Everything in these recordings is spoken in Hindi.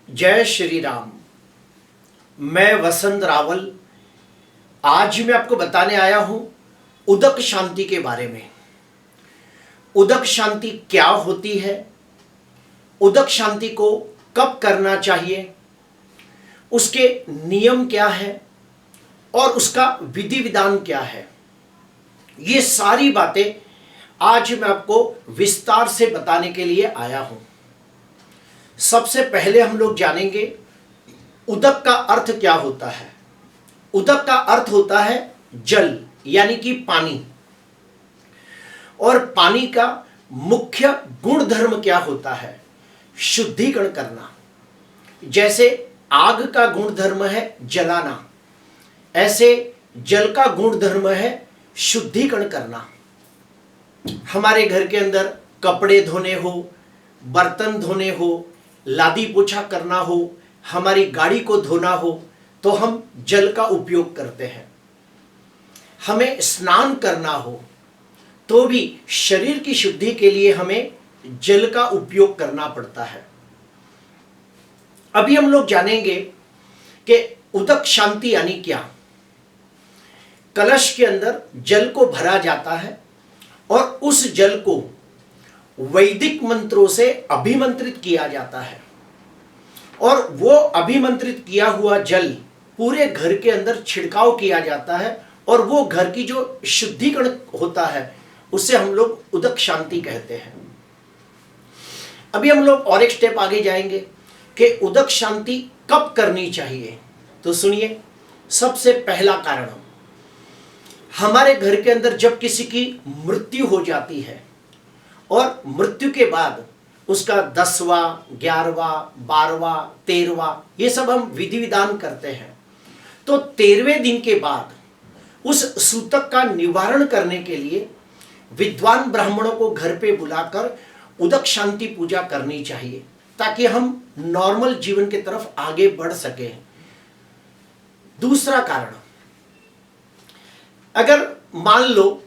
जय श्री राम। मैं वसंत रावल आज मैं आपको बताने आया हूं उदक शांति के बारे में। उदक शांति क्या होती है, उदक शांति को कब करना चाहिए, उसके नियम क्या है और उसका विधि विधान क्या है, ये सारी बातें आज मैं आपको विस्तार से बताने के लिए आया हूं। सबसे पहले हम लोग जानेंगे उदक का अर्थ क्या होता है। उदक का अर्थ होता है जल यानी कि पानी। और पानी का मुख्य गुण धर्म क्या होता है? शुद्धिकरण करना। जैसे आग का गुण धर्म है जलाना, ऐसे जल का गुण धर्म है शुद्धिकरण करना। हमारे घर के अंदर कपड़े धोने हो, बर्तन धोने हो, लादी पोछा करना हो, हमारी गाड़ी को धोना हो तो हम जल का उपयोग करते हैं। हमें स्नान करना हो तो भी शरीर की शुद्धि के लिए हमें जल का उपयोग करना पड़ता है। अभी हम लोग जानेंगे कि उदक शांति यानी क्या। कलश के अंदर जल को भरा जाता है और उस जल को वैदिक मंत्रों से अभिमंत्रित किया जाता है और वो अभिमंत्रित किया हुआ जल पूरे घर के अंदर छिड़काव किया जाता है और वो घर की जो शुद्धिकरण होता है उसे हम लोग उदक शांति कहते हैं। अभी हम लोग और एक स्टेप आगे जाएंगे कि उदक शांति कब करनी चाहिए। तो सुनिए, सबसे पहला कारण, हमारे घर के अंदर जब किसी की मृत्यु हो जाती है और मृत्यु के बाद उसका 10वां, 11वां, 12वां, 13वां ये सब हम विधि विधान करते हैं, तो 13वें दिन के बाद उस सूतक का निवारण करने के लिए विद्वान ब्राह्मणों को घर पे बुलाकर उदक शांति पूजा करनी चाहिए ताकि हम नॉर्मल जीवन की तरफ आगे बढ़ सके। दूसरा कारण, अगर मान लो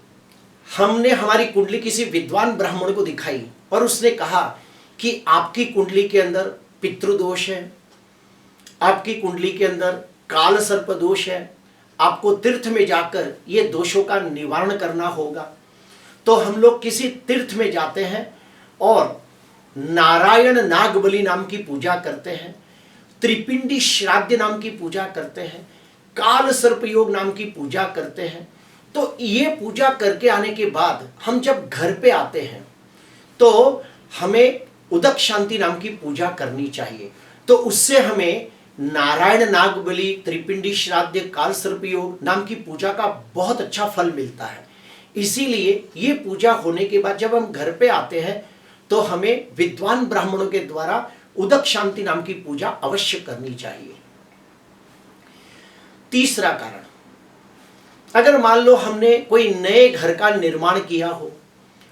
हमने हमारी कुंडली किसी विद्वान ब्राह्मण को दिखाई और उसने कहा कि आपकी कुंडली के अंदर पितृदोष है, आपकी कुंडली के अंदर काल सर्प दोष है, आपको तीर्थ में जाकर ये दोषों का निवारण करना होगा, तो हम लोग किसी तीर्थ में जाते हैं और नारायण नागबली नाम की पूजा करते हैं, त्रिपिंडी श्राद्ध नाम की पूजा करते हैं, काल सर्प योग नाम की पूजा करते हैं। तो ये पूजा करके आने के बाद हम जब घर पे आते हैं तो हमें उदक शांति नाम की पूजा करनी चाहिए। तो उससे हमें नारायण नागबली, त्रिपिंडी श्राद्ध, काल सर्प योग नाम की पूजा का बहुत अच्छा फल मिलता है। इसीलिए ये पूजा होने के बाद जब हम घर पे आते हैं तो हमें विद्वान ब्राह्मणों के द्वारा उदक शांति नाम की पूजा अवश्य करनी चाहिए। तीसरा कारण, अगर मान लो हमने कोई नए घर का निर्माण किया हो,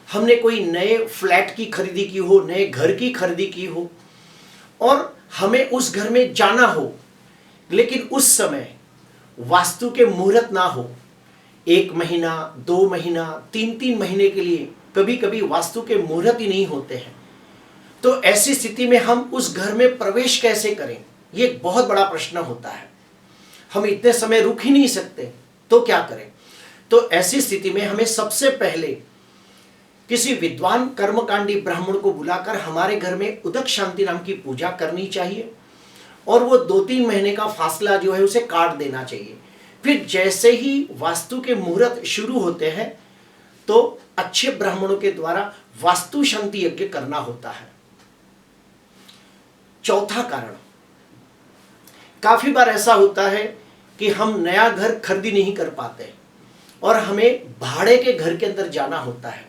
हमने कोई नए फ्लैट की खरीदी की हो, नए घर की खरीदी की हो और हमें उस घर में जाना हो, लेकिन उस समय वास्तु के मुहूर्त ना हो, 1 महीना, 2 महीना, 3 महीने के लिए कभी कभी वास्तु के मुहूर्त ही नहीं होते हैं, तो ऐसी स्थिति में हम उस घर में प्रवेश कैसे करें, ये एक बहुत बड़ा प्रश्न होता है। हम इतने समय रुक ही नहीं सकते, तो क्या करें? तो ऐसी स्थिति में हमें सबसे पहले किसी विद्वान कर्मकांडी ब्राह्मण को बुलाकर हमारे घर में उदक शांति नाम की पूजा करनी चाहिए और वो 2-3 महीने का फासला जो है उसे काट देना चाहिए। फिर जैसे ही वास्तु के मुहूर्त शुरू होते हैं तो अच्छे ब्राह्मणों के द्वारा वास्तु शांति यज्ञ करना होता है। चौथा कारण, काफी बार ऐसा होता है कि हम नया घर खरीदी नहीं कर पाते और हमें भाड़े के घर के अंदर जाना होता है,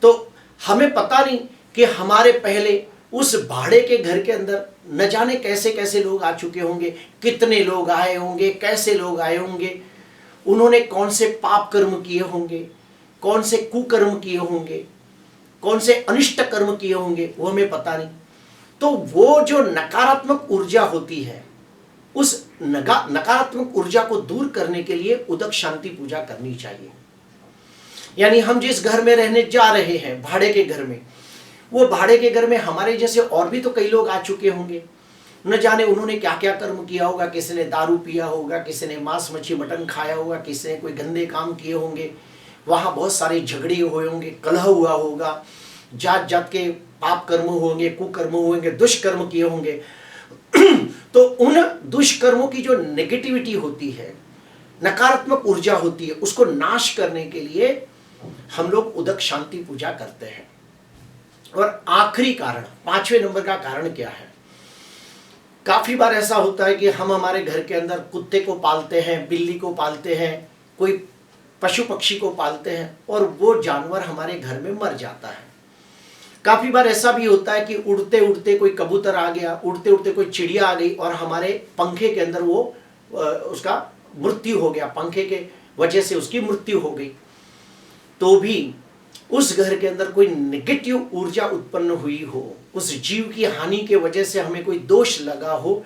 तो हमें पता नहीं कि हमारे पहले उस भाड़े के घर के अंदर न जाने कैसे कैसे लोग आ चुके होंगे, कितने लोग आए होंगे, कैसे लोग आए होंगे, उन्होंने कौन से पाप कर्म किए होंगे, कौन से कुकर्म किए होंगे, कौन से अनिष्ट कर्म किए होंगे, वो हमें पता नहीं। तो वो जो नकारात्मक ऊर्जा होती है, उस नकारात्मक ऊर्जा को दूर करने के लिए उदक शांति पूजा करनी चाहिए। यानी हम जिस घर में रहने जा रहे हैं, भाड़े के घर में, वो भाड़े के घर में हमारे जैसे और भी तो कई लोग आ चुके होंगे, न जाने उन्होंने क्या क्या कर्म किया होगा, किसी ने दारू पिया होगा, किसी ने मांस मच्छी मटन खाया होगा, किसी ने कोई गंदे काम किए होंगे, वहाँ बहुत सारे झगड़े हुए होंगे, कलह हुआ होगा, जात जात के पाप कर्म होंगे, कुकर्म होंगे, दुष्कर्म किए होंगे। तो उन दुष्कर्मों की जो नेगेटिविटी होती है, नकारात्मक ऊर्जा होती है, उसको नाश करने के लिए हम लोग उदक शांति पूजा करते हैं। और आखिरी कारण, 5वें नंबर का कारण क्या है? काफी बार ऐसा होता है कि हम हमारे घर के अंदर कुत्ते को पालते हैं, बिल्ली को पालते हैं, कोई पशु पक्षी को पालते हैं और वो जानवर हमारे घर में मर जाता है। काफी बार ऐसा भी होता है कि उड़ते उड़ते कोई कबूतर आ गया, उड़ते उड़ते कोई चिड़िया आ गई और हमारे पंखे के अंदर वो उसका मृत्यु हो गया, पंखे के वजह से उसकी मृत्यु हो गई। तो भी उस घर के अंदर कोई नेगेटिव ऊर्जा उत्पन्न हुई हो, उस जीव की हानि के वजह से हमें कोई दोष लगा हो,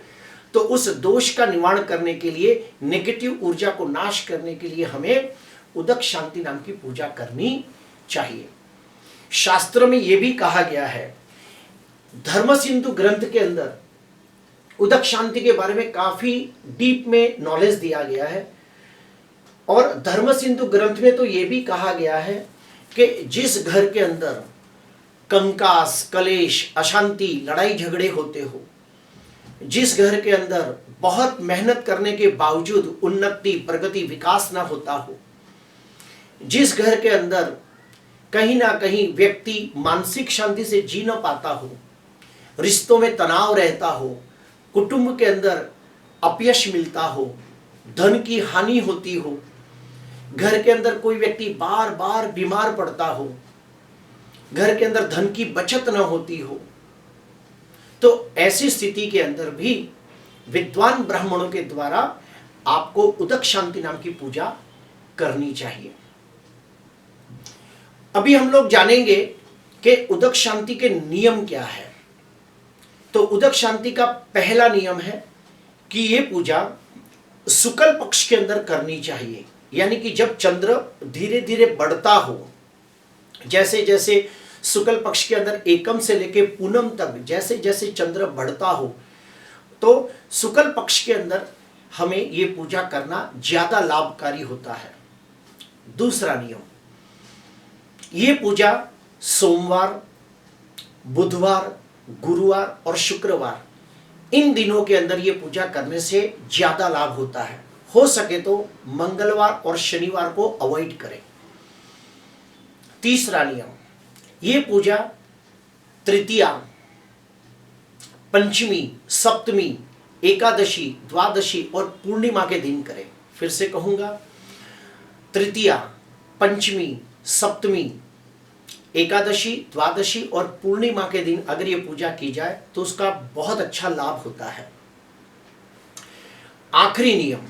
तो उस दोष का निवारण करने के लिए, नेगेटिव ऊर्जा को नाश करने के लिए हमें उदक शांति नाम की पूजा करनी चाहिए। शास्त्र में यह भी कहा गया है, धर्म सिंधु ग्रंथ के अंदर उदक शांति के बारे में काफी डीप में नॉलेज दिया गया है। और धर्म सिंधु ग्रंथ में तो यह भी कहा गया है कि जिस घर के अंदर कंकास, कलेश, अशांति, लड़ाई झगड़े होते हो, जिस घर के अंदर बहुत मेहनत करने के बावजूद उन्नति, प्रगति, विकास ना होता हो, जिस घर के अंदर कहीं ना कहीं व्यक्ति मानसिक शांति से जी ना पाता हो, रिश्तों में तनाव रहता हो, कुटुंब के अंदर अपयश मिलता हो, धन की हानि होती हो, घर के अंदर कोई व्यक्ति बार बार बीमार पड़ता हो, घर के अंदर धन की बचत न होती हो, तो ऐसी स्थिति के अंदर भी विद्वान ब्राह्मणों के द्वारा आपको उदक शांति नाम की पूजा करनी चाहिए। अभी हम लोग जानेंगे कि उदक शांति के नियम क्या है। तो उदक शांति का पहला नियम है कि यह पूजा शुक्ल पक्ष के अंदर करनी चाहिए, यानी कि जब चंद्र धीरे धीरे बढ़ता हो, जैसे जैसे शुक्ल पक्ष के अंदर एकम से लेके पूनम तक जैसे जैसे चंद्र बढ़ता हो, तो शुक्ल पक्ष के अंदर हमें ये पूजा करना ज्यादा लाभकारी होता है। दूसरा नियम, ये पूजा सोमवार, बुधवार, गुरुवार और शुक्रवार, इन दिनों के अंदर ये पूजा करने से ज्यादा लाभ होता है। हो सके तो मंगलवार और शनिवार को अवॉइड करें। तीसरा नियम, ये पूजा तृतीया, पंचमी, सप्तमी, एकादशी, द्वादशी और पूर्णिमा के दिन करें। फिर से कहूंगा, तृतीया, पंचमी, सप्तमी, एकादशी, द्वादशी और पूर्णिमा के दिन अगर ये पूजा की जाए तो उसका बहुत अच्छा लाभ होता है। आखिरी नियम,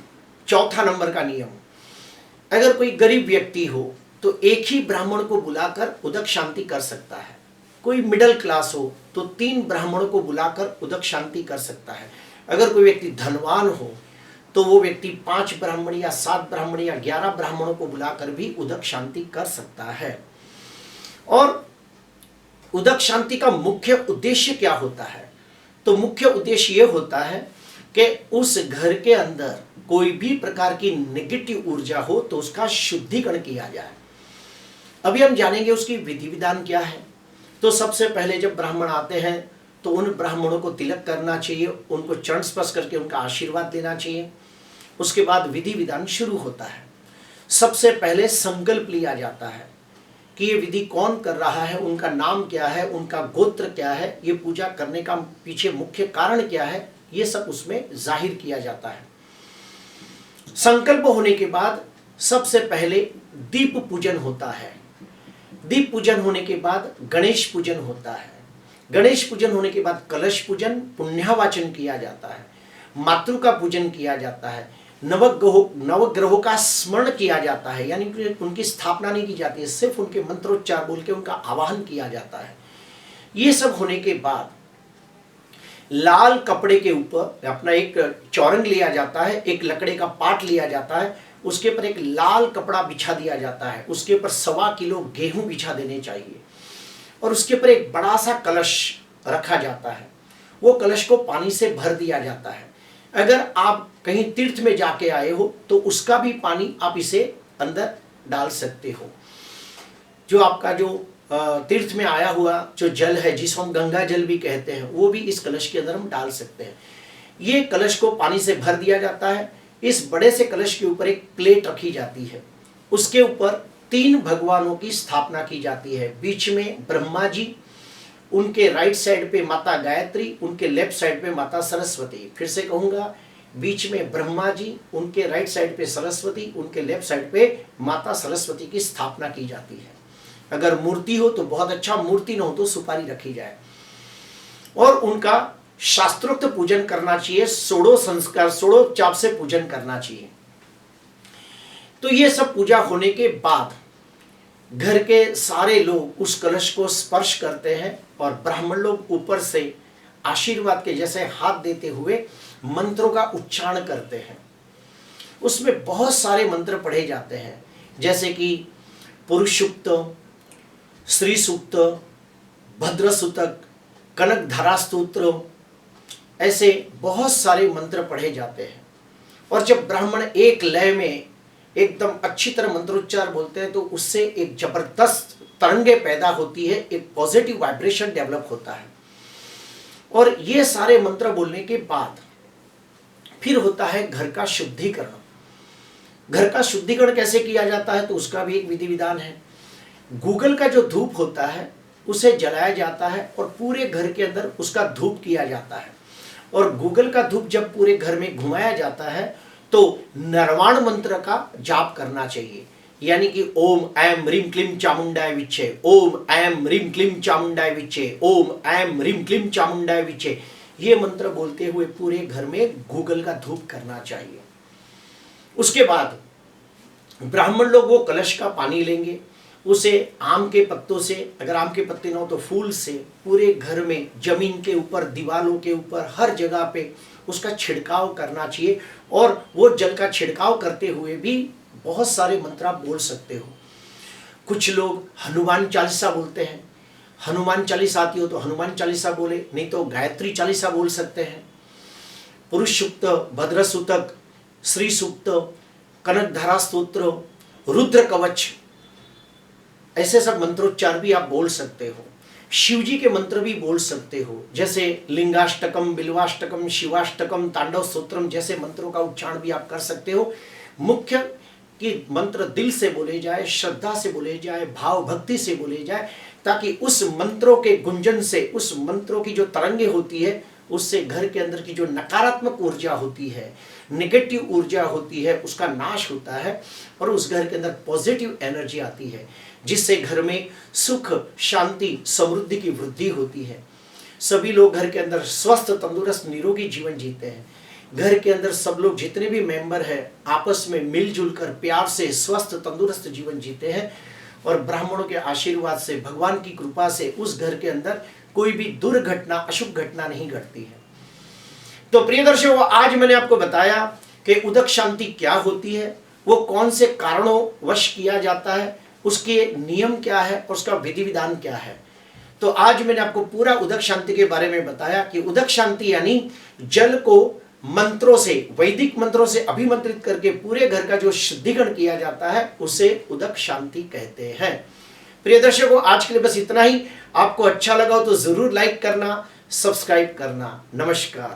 चौथा नंबर का नियम, अगर कोई गरीब व्यक्ति हो तो एक ही ब्राह्मण को बुलाकर उदक शांति कर सकता है। कोई मिडिल क्लास हो तो 3 ब्राह्मणों को बुलाकर उदक शांति कर सकता है। अगर कोई व्यक्ति धनवान हो तो वो व्यक्ति 5 ब्राह्मण या 7 ब्राह्मण या 11 ब्राह्मणों को बुलाकर भी उदक शांति कर सकता है। और उदक शांति का मुख्य उद्देश्य क्या होता है? तो मुख्य उद्देश्य यह होता है कि उस घर के अंदर कोई भी प्रकार की नेगेटिव ऊर्जा हो तो उसका शुद्धिकरण किया जाए। अभी हम जानेंगे उसकी विधि विधान क्या है। तो सबसे पहले जब ब्राह्मण आते हैं तो उन ब्राह्मणों को तिलक करना चाहिए, उनको चरण स्पर्श करके उनका आशीर्वाद लेना चाहिए। उसके बाद विधि विधान शुरू होता है। सबसे पहले संकल्प लिया जाता है कि ये विधि कौन कर रहा है, उनका नाम क्या है, उनका गोत्र क्या है, ये पूजा करने का पीछे मुख्य कारण क्या है, ये सब उसमें जाहिर किया जाता है। संकल्प होने के बाद सबसे पहले दीप पूजन होता है। दीप पूजन होने के बाद गणेश पूजन होता है। गणेश पूजन होने के बाद कलश पूजन, पुण्यावाचन किया जाता है, मातृका पूजन किया जाता है, नवग्रहों का स्मरण किया जाता है, यानी कि उनकी स्थापना नहीं की जाती है, सिर्फ उनके मंत्रोच्चार बोल के उनका आवाहन किया जाता है। ये सब होने के बाद लाल कपड़े के ऊपर अपना एक चौरंग लिया जाता है, एक लकड़े का पाट लिया जाता है, उसके ऊपर एक लाल कपड़ा बिछा दिया जाता है, उसके ऊपर 1.25 किलो गेहूं बिछा देने चाहिए और उसके ऊपर एक बड़ा सा कलश रखा जाता है वो कलश को पानी से भर दिया जाता है। अगर आप कहीं तीर्थ में जाके आए हो तो उसका भी पानी आप इसे अंदर डाल सकते हो। जो आपका जो तीर्थ में आया हुआ जो जल है, जिसको हम गंगा जल भी कहते हैं, वो भी इस कलश के अंदर हम डाल सकते हैं। ये कलश को पानी से भर दिया जाता है। इस बड़े से कलश के ऊपर एक प्लेट रखी जाती है, उसके ऊपर 3 भगवानों की स्थापना की जाती है। बीच में ब्रह्मा जी, उनके राइट साइड पे माता गायत्री, उनके लेफ्ट साइड पे माता सरस्वती। फिर से कहूंगा, बीच में ब्रह्मा जी, उनके राइट साइड पे सरस्वती, उनके लेफ्ट साइड पे माता सरस्वती की स्थापना की जाती है। अगर मूर्ति हो तो बहुत अच्छा, मूर्ति न हो तो सुपारी रखी जाए और उनका शास्त्रोक्त पूजन करना चाहिए। 16 संस्कार 16 चाप से पूजन करना चाहिए। तो ये सब पूजा होने के बाद घर के सारे लोग उस कलश को स्पर्श करते हैं और ब्राह्मण लोग ऊपर से आशीर्वाद के जैसे हाथ देते हुए मंत्रों का उच्चारण करते हैं। उसमें बहुत सारे मंत्र पढ़े जाते हैं, जैसे कि पुरुष सूक्त, श्री सूक्त, भद्र सूतक, कनक धारा स्तोत्र, ऐसे बहुत सारे मंत्र पढ़े जाते हैं। और जब ब्राह्मण एक लय में एकदम अच्छी तरह मंत्रोच्चार बोलते हैं तो उससे एक जबरदस्त तरंगे पैदा होती है, एक पॉजिटिव वाइब्रेशन डेवलप होता है। और ये सारे मंत्र बोलने के बाद फिर होता है घर का शुद्धिकरण। घर का शुद्धिकरण कैसे किया जाता है तो उसका भी एक विधि विधान है। गूगल का जो धूप होता है उसे जलाया जाता है और पूरे घर के अंदर उसका धूप किया जाता है। और गूगल का धूप जब पूरे घर में घुमाया जाता है तो निर्वाण मंत्र का जाप करना चाहिए, यानी कि ओम ऐम ह्रीम क्लीम चामुंडाय विच्चे, ओम ऐम ह्रीम क्लीम चामुंडाय विच्चे, ओम ऐम ह्रीम क्लीम चामुंडाय विच्चे, ये मंत्र बोलते हुए पूरे घर में गूगल का धूप करना चाहिए। उसके बाद ब्राह्मण लोग वो कलश का पानी लेंगे, उसे आम के पत्तों से, अगर आम के पत्ते ना हो तो फूल से पूरे घर में, जमीन के ऊपर, दीवारों के ऊपर, हर जगह पे उसका छिड़काव करना चाहिए। और वो जल का छिड़काव करते हुए भी बहुत सारे मंत्र आप बोल सकते हो। कुछ लोग हनुमान चालीसा बोलते हैं, हनुमान चालीसा आती हो तो हनुमान चालीसा बोले, नहीं तो गायत्री चालीसा बोल सकते हैं। पुरुष सूक्त, भद्र सूतक, श्री सूक्त, कनक धारा स्तोत्र, रुद्र कवच, ऐसे सब मंत्रोच्चार भी आप बोल सकते हो। शिव जी के मंत्र भी बोल सकते हो, जैसे लिंगाष्टकम, बिल्वाष्टकम, शिवाष्टकम, तांडव स्तोत्रम जैसे मंत्रों का उच्चारण भी आप कर सकते हो। मुख्य कि मंत्र दिल से बोले जाए, श्रद्धा से बोले जाए, भाव भक्ति से बोले जाए, ताकि उस मंत्रों के गुंजन से, उस मंत्रों की जो तरंगे होती है उससे घर के अंदर की जो नकारात्मक ऊर्जा होती है, नेगेटिव ऊर्जा होती है, उसका नाश होता है और उस घर के अंदर पॉजिटिव एनर्जी आती है, जिससे घर में सुख, शांति, समृद्धि की वृद्धि होती है। सभी लोग घर के अंदर स्वस्थ, तंदुरुस्त, निरोगी जीवन जीते हैं। घर के अंदर सब लोग जितने भी मेंबर हैं आपस में मिलजुल कर प्यार से स्वस्थ, तंदुरुस्त जीवन जीते हैं और ब्राह्मणों के आशीर्वाद से, भगवान की कृपा से उस घर के अंदर कोई भी दुर्घटना, अशुभ घटना नहीं घटती है। तो प्रिय दर्शकों, आज मैंने आपको बताया कि उदक शांति क्या होती है, वो कौन से कारणों वश किया जाता है, उसके नियम क्या है और उसका विधि विधान क्या है। तो आज मैंने आपको पूरा उदक शांति के बारे में बताया कि उदक शांति यानी जल को मंत्रों से, वैदिक मंत्रों से अभिमंत्रित करके पूरे घर का जो शुद्धिकरण किया जाता है उसे उदक शांति कहते हैं। प्रिय दर्शकों, आज के लिए बस इतना ही। आपको अच्छा लगा हो तो जरूर लाइक करना, सब्सक्राइब करना। नमस्कार।